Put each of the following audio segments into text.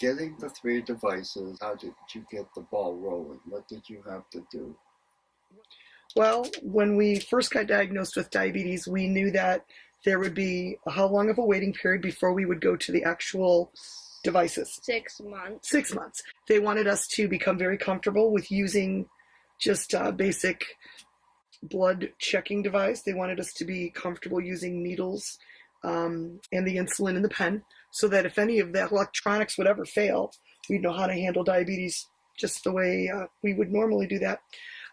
getting the 3 devices, how did you get the ball rolling? What did you have to do? Well, when we first got diagnosed with diabetes, we knew that there would be how long of a waiting period before we would go to the actual devices. 6 months. 6 months. They wanted us to become very comfortable with using just a basic blood checking device. They wanted us to be comfortable using needles and the insulin in the pen, so that if any of the electronics would ever fail, we'd know how to handle diabetes just the way we would normally do that.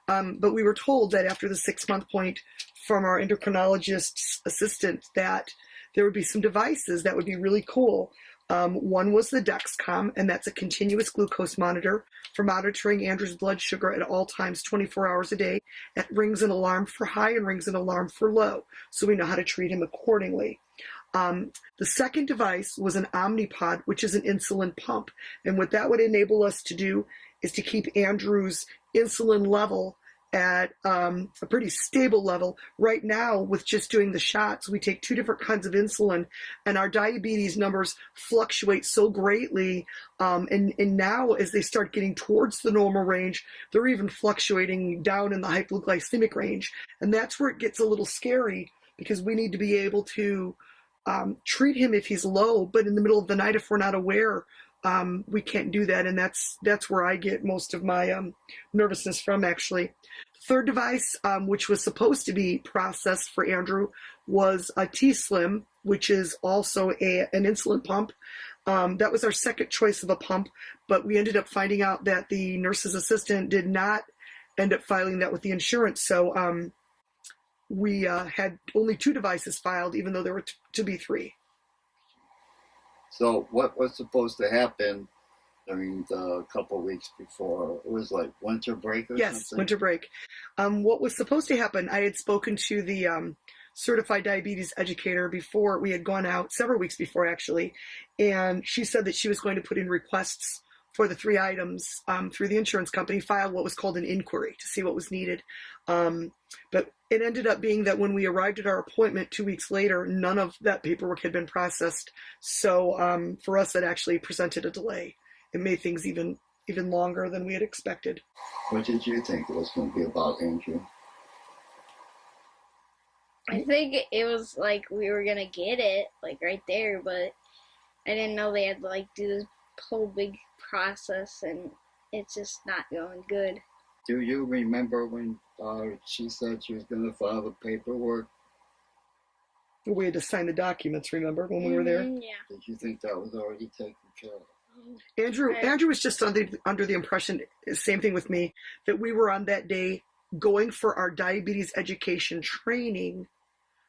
But we were told that after the 6-month point from our endocrinologist's assistant that there would be some devices that would be really cool. One was the Dexcom, and that's a continuous glucose monitor for monitoring Andrew's blood sugar at all times, 24 hours a day. It rings an alarm for high and rings an alarm for low, so we know how to treat him accordingly. The second device was an Omnipod, which is an insulin pump. And what that would enable us to do is to keep Andrew's insulin level at a pretty stable level. Right now, with just doing the shots, we take 2 different kinds of insulin, and our diabetes numbers fluctuate so greatly. And now, as they start getting towards the normal range, they're even fluctuating down in the hypoglycemic range. And that's where it gets a little scary, because we need to be able to treat him if he's low, but in the middle of the night, if we're not aware, we can't do that. And that's where I get most of my nervousness from, actually. The third device, which was supposed to be processed for Andrew, was a T-Slim, which is also an insulin pump. That was our second choice of a pump, but we ended up finding out that the nurse's assistant did not end up filing that with the insurance. So we had only 2 devices filed, even though there were to be 3. So what was supposed to happen during the couple weeks before? It was like winter break or something? Yes, winter break. What was supposed to happen, I had spoken to the certified diabetes educator before we had gone out, several weeks before actually, and she said that she was going to put in requests for the 3 items through the insurance company, file what was called an inquiry to see what was needed. But it ended up being that when we arrived at our appointment 2 weeks later, none of that paperwork had been processed. So for us, it actually presented a delay. It made things even longer than we had expected. What did you think it was going to be about, Andrew? I think it was like we were going to get it, like right there, but I didn't know they had to like do this whole big process, and it's just not going good. Do you remember when she said she was going to file the paperwork? We had to sign the documents, remember, when we were there? Yeah. Did you think that was already taken care of? Andrew was just under the impression, same thing with me, that we were on that day going for our diabetes education training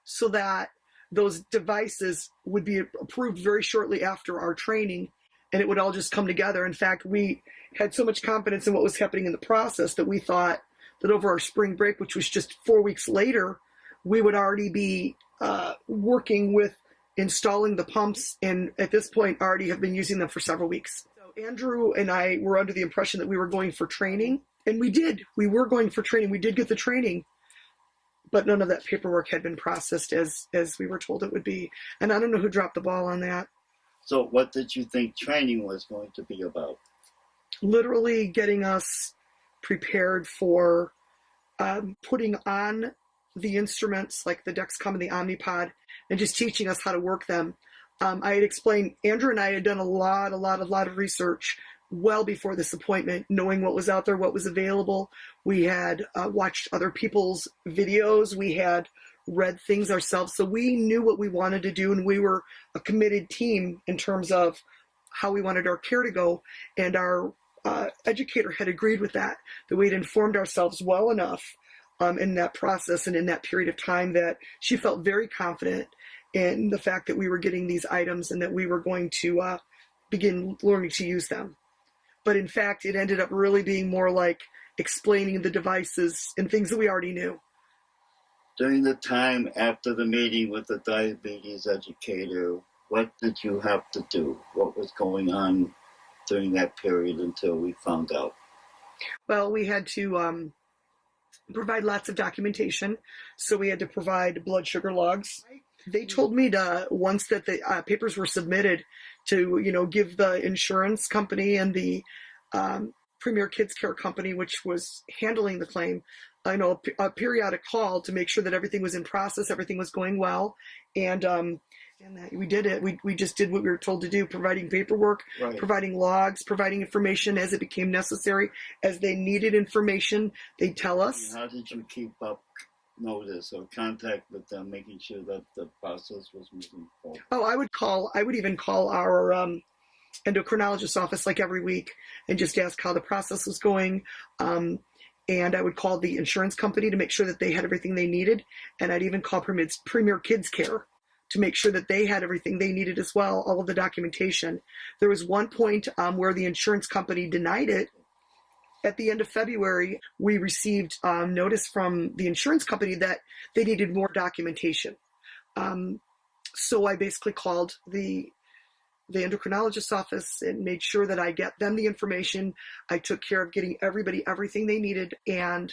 so that those devices would be approved very shortly after our training, and it would all just come together. In fact, we had so much confidence in what was happening in the process that we thought that over our spring break, which was just 4 weeks later, we would already be working with installing the pumps, and at this point already have been using them for several weeks. So Andrew and I were under the impression that we were going for training, and we did. We were going for training. We did get the training, but none of that paperwork had been processed as we were told it would be. And I don't know who dropped the ball on that. So what did you think training was going to be about? Literally getting us prepared for putting on the instruments like the Dexcom and the Omnipod, and just teaching us how to work them. I had explained, Andrew and I had done a lot of research well before this appointment, knowing what was out there, what was available. We had watched other people's videos. We had read things ourselves. So we knew what we wanted to do, and we were a committed team in terms of how we wanted our care to go. And our educator had agreed with that we'd informed ourselves well enough in that process and in that period of time that she felt very confident in the fact that we were getting these items and that we were going to begin learning to use them. But in fact, it ended up really being more like explaining the devices and things that we already knew. During the time after the meeting with the diabetes educator, what did you have to do? What was going on during that period until we found out? Well, we had to provide lots of documentation. So we had to provide blood sugar logs. They told me to, once that the papers were submitted, to, give the insurance company and the Premier Kids Care Company, which was handling the claim, a periodic call to make sure that everything was in process, everything was going well, and that we did it. We just did what we were told to do, providing paperwork, Right. providing logs, providing information as it became necessary. As they needed information, they'd tell us. How did you keep up notice or contact with them, making sure that the process was moving forward? Oh, I would even call our endocrinologist's office like every week and just ask how the process was going. And I would call the insurance company to make sure that they had everything they needed. And I'd even call Premier Kids Care to make sure that they had everything they needed as well, all of the documentation. There was one point where the insurance company denied it. At the end of February, we received notice from the insurance company that they needed more documentation. So I basically called the endocrinologist's office and made sure that I get them the information. I took care of getting everybody everything they needed, and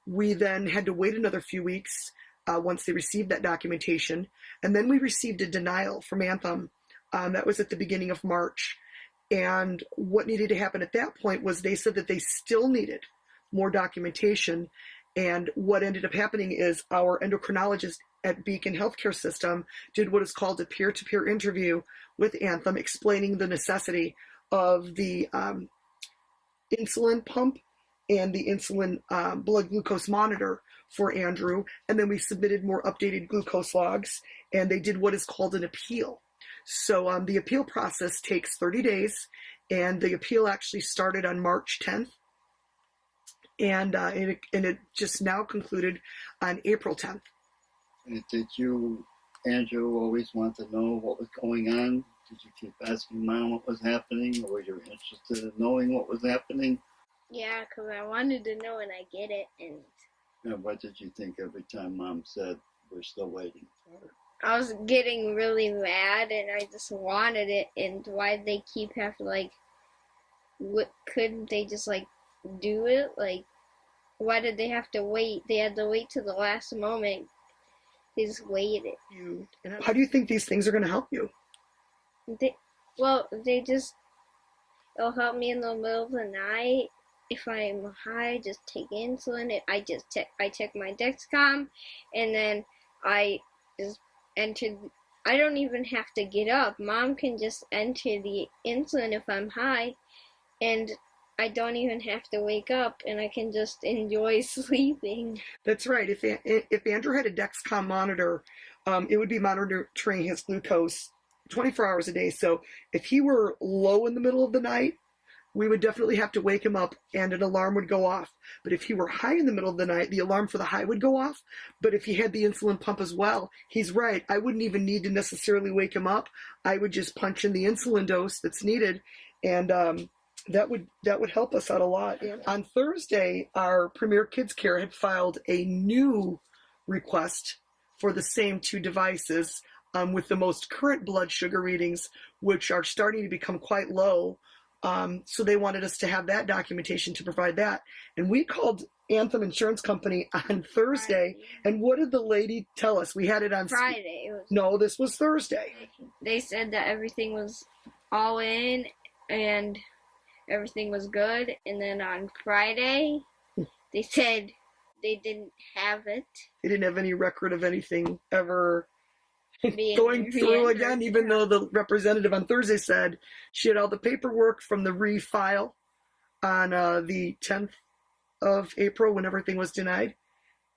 we then had to wait another few weeks once they received that documentation. And then we received a denial from Anthem. That was at the beginning of March. And what needed to happen at that point was they said that they still needed more documentation. And what ended up happening is our endocrinologist at Beacon Healthcare System did what is called a peer-to-peer interview with Anthem, explaining the necessity of the insulin pump and the insulin blood glucose monitor for Andrew. And then we submitted more updated glucose logs, and they did what is called an appeal. So the appeal process takes 30 days, and the appeal actually started on March 10th. And it just now concluded on April 10th. And did you, Andrew, always want to know what was going on? Did you keep asking Mom what was happening, or were you interested in knowing what was happening? Yeah, because I wanted to know and I get it. And what did you think every time Mom said, we're still waiting for it? I was getting really mad and I just wanted it. And why did they keep having couldn't they just do it? Why did they have to wait? They had to wait to the last moment. They just waited. How do you think these things are going to help you? It'll help me in the middle of the night. If I'm high, just take insulin. I check my Dexcom, and then I just enter. I don't even have to get up. Mom can just enter the insulin if I'm high, and I don't even have to wake up, and I can just enjoy sleeping. That's right. If Andrew had a Dexcom monitor, it would be monitoring his glucose 24 hours a day. So if he were low in the middle of the night, we would definitely have to wake him up and an alarm would go off. But if he were high in the middle of the night, the alarm for the high would go off. But if he had the insulin pump as well, he's right. I wouldn't even need to necessarily wake him up. I would just punch in the insulin dose that's needed, and that would help us out a lot. And on Thursday, our Premier Kids Care had filed a new request for the same two devices with the most current blood sugar readings, which are starting to become quite low. So they wanted us to have that documentation to provide that. And we called Anthem Insurance Company on Thursday. And what did the lady tell us? We had it on Friday. No, this was Thursday. They said that everything was all in and everything was good. And then on Friday, they said they didn't have it. They didn't have any record of anything ever going through again, even though the representative on Thursday said she had all the paperwork from the refile on the 10th of April when everything was denied,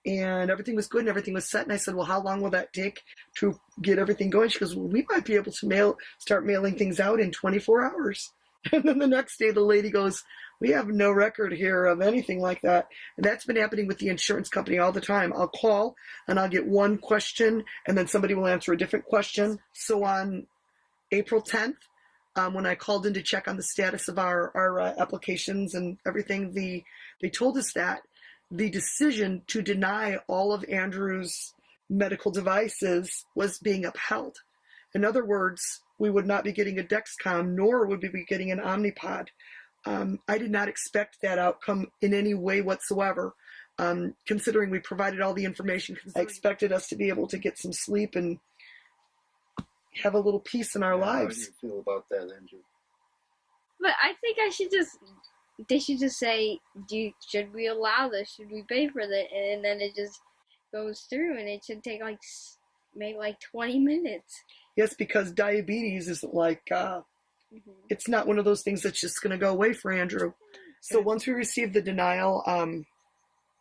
and everything was good and everything was set. And I said, well, how long will that take to get everything going? She goes, well, we might be able to start mailing things out in 24 hours. And then the next day the lady goes, we have no record here of anything like that. And that's been happening with the insurance company all the time. I'll call and I'll get one question and then somebody will answer a different question. So on April 10th, when I called in to check on the status of our applications and everything, they told us that the decision to deny all of Andrew's medical devices was being upheld. In other words, we would not be getting a Dexcom, nor would we be getting an Omnipod. I did not expect that outcome in any way whatsoever, considering we provided all the information. I expected us to be able to get some sleep and have a little peace in our How do lives. you feel about that, Andrew? But I think they should just say, should we allow this? Should we pay for that? And then it just goes through, and it should take like maybe like 20 minutes. Yes, because diabetes isn't like, it's not one of those things that's just going to go away for Andrew. So once we received the denial,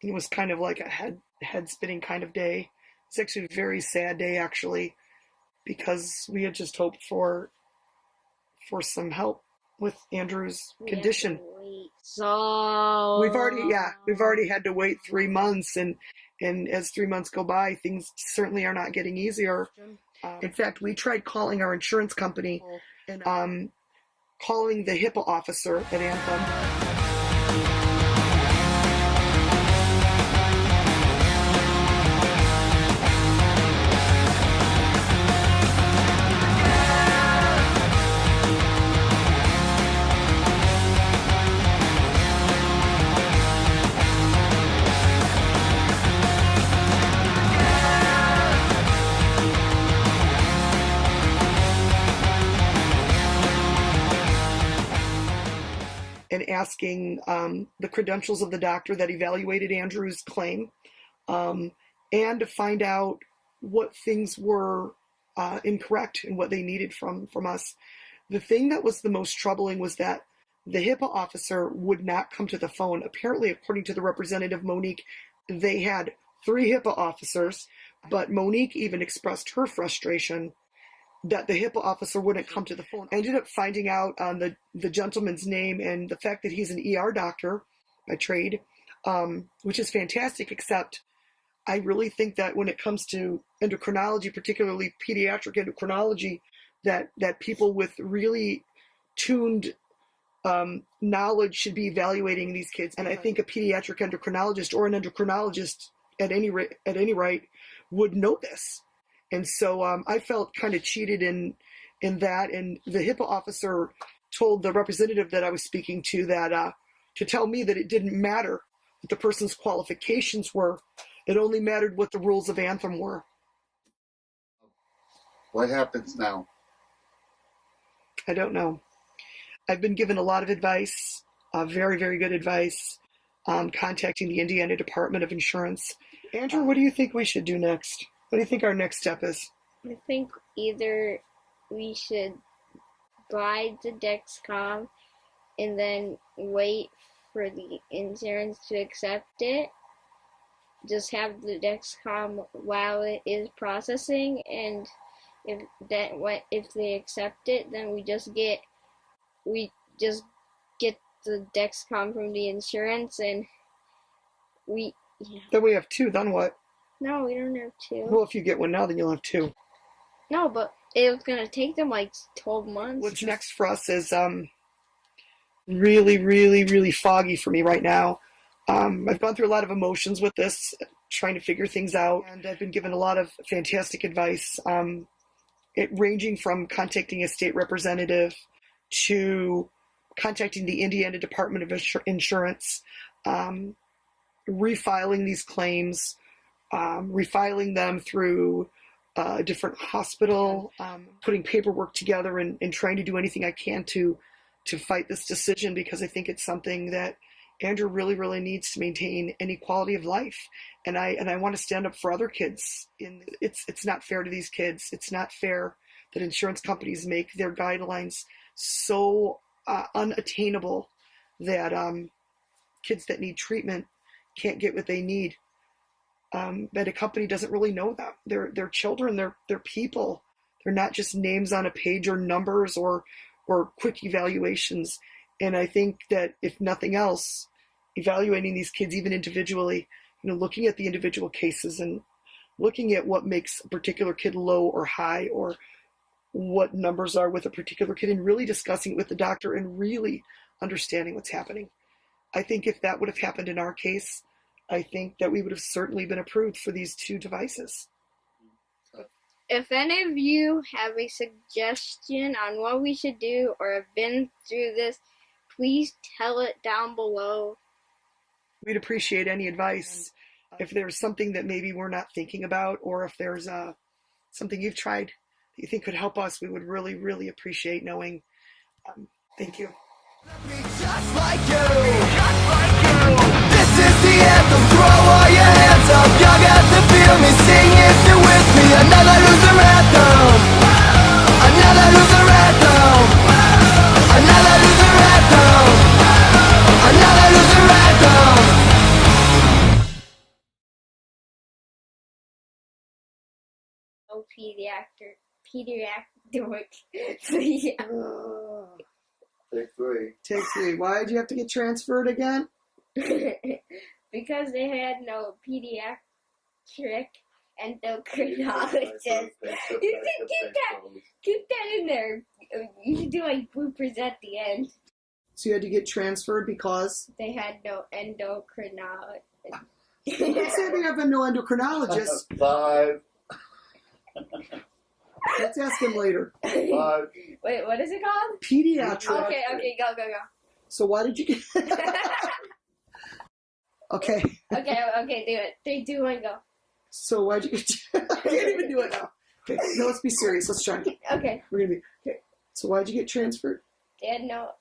it was kind of like a head spinning kind of day. It's actually a very sad day, actually, because we had just hoped for some help with Andrew's condition. So We've already had to wait 3 months, and as 3 months go by, things certainly are not getting easier. In fact, we tried calling our insurance company and calling the HIPAA officer at Anthem. And asking the credentials of the doctor that evaluated Andrew's claim, and to find out what things were incorrect and what they needed from us. The thing that was the most troubling was that the HIPAA officer would not come to the phone. Apparently, according to the representative, Monique, they had 3 HIPAA officers, but Monique even expressed her frustration that the HIPAA officer wouldn't come to the phone. I ended up finding out on the gentleman's name and the fact that he's an ER doctor by trade, which is fantastic, except I really think that when it comes to endocrinology, particularly pediatric endocrinology, that people with really tuned knowledge should be evaluating these kids. And I think a pediatric endocrinologist or an endocrinologist at any rate would know this. And so I felt kind of cheated in that. And the HIPAA officer told the representative that I was speaking to that to tell me that it didn't matter what the person's qualifications were. It only mattered what the rules of Anthem were. What happens now? I don't know. I've been given a lot of advice, very, very good advice, contacting the Indiana Department of Insurance. Andrew, what do you think we should do next? What do you think our next step is? I think either we should buy the Dexcom and then wait for the insurance to accept it. Just have the Dexcom while it is processing, and if they accept it, then we just get the Dexcom from the insurance, and Then we have 2. Then what? No, we don't have 2. Well, if you get one now, then you'll have 2. No, but it was going to take them like 12 months. What's next for us is really, really, really foggy for me right now. I've gone through a lot of emotions with this, trying to figure things out, and I've been given a lot of fantastic advice, ranging from contacting a state representative to contacting the Indiana Department of Insurance, refiling these claims, refiling them through a different hospital, putting paperwork together and trying to do anything I can to fight this decision, because I think it's something that Andrew really, really needs to maintain any quality of life. And I want to stand up for other kids. It's not fair to these kids. It's not fair that insurance companies make their guidelines so unattainable that kids that need treatment can't get what they need. That a company doesn't really know them. They're children, they're people. They're not just names on a page or numbers or quick evaluations. And I think that if nothing else, evaluating these kids even individually, looking at the individual cases and looking at what makes a particular kid low or high, or what numbers are with a particular kid, and really discussing it with the doctor and really understanding what's happening. I think if that would have happened in our case, I think that we would have certainly been approved for these 2 devices. If any of you have a suggestion on what we should do or have been through this, please tell it down below. We'd appreciate any advice. If there's something that maybe we're not thinking about, or if there's something you've tried you think could help us, we would really, really appreciate knowing. Thank you. Just like you. This is the anthem. Throw all your hands up. Y'all got to feel me. Sing if you're with me. Another loser anthem. Another loser anthem. Another loser anthem. Another loser anthem. Oh, pediatric. So yeah. Take 3. Take 3. Why did you have to get transferred again? Because they had no pediatric endocrinologist. You can keep that in there. You should do like bloopers at the end. So you had to get transferred because? They had no endocrinologist. Let's say they have no endocrinologist. 5. Let's ask him later. 5. Wait, what is it called? Pediatric. Okay, go. So why did you get... Okay. Okay, do it. 3, 2, 1, go. So why'd you get... I can't even do it now. Okay, no, let's be serious. Let's try. Okay. We're going to be... Okay. So why'd you get transferred? They had no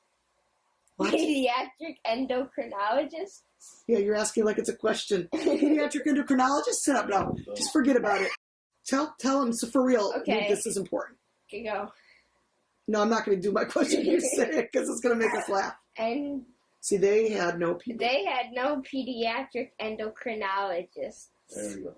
What? pediatric endocrinologist. Yeah, you're asking like it's a question. Pediatric endocrinologist? Sit up now. Just forget about it. Tell him, so for real, Okay. this is important. Okay, go. No, I'm not going to do my question. You say it because it's going to make us laugh. And See, they had no they had no pediatric endocrinologist. There we go.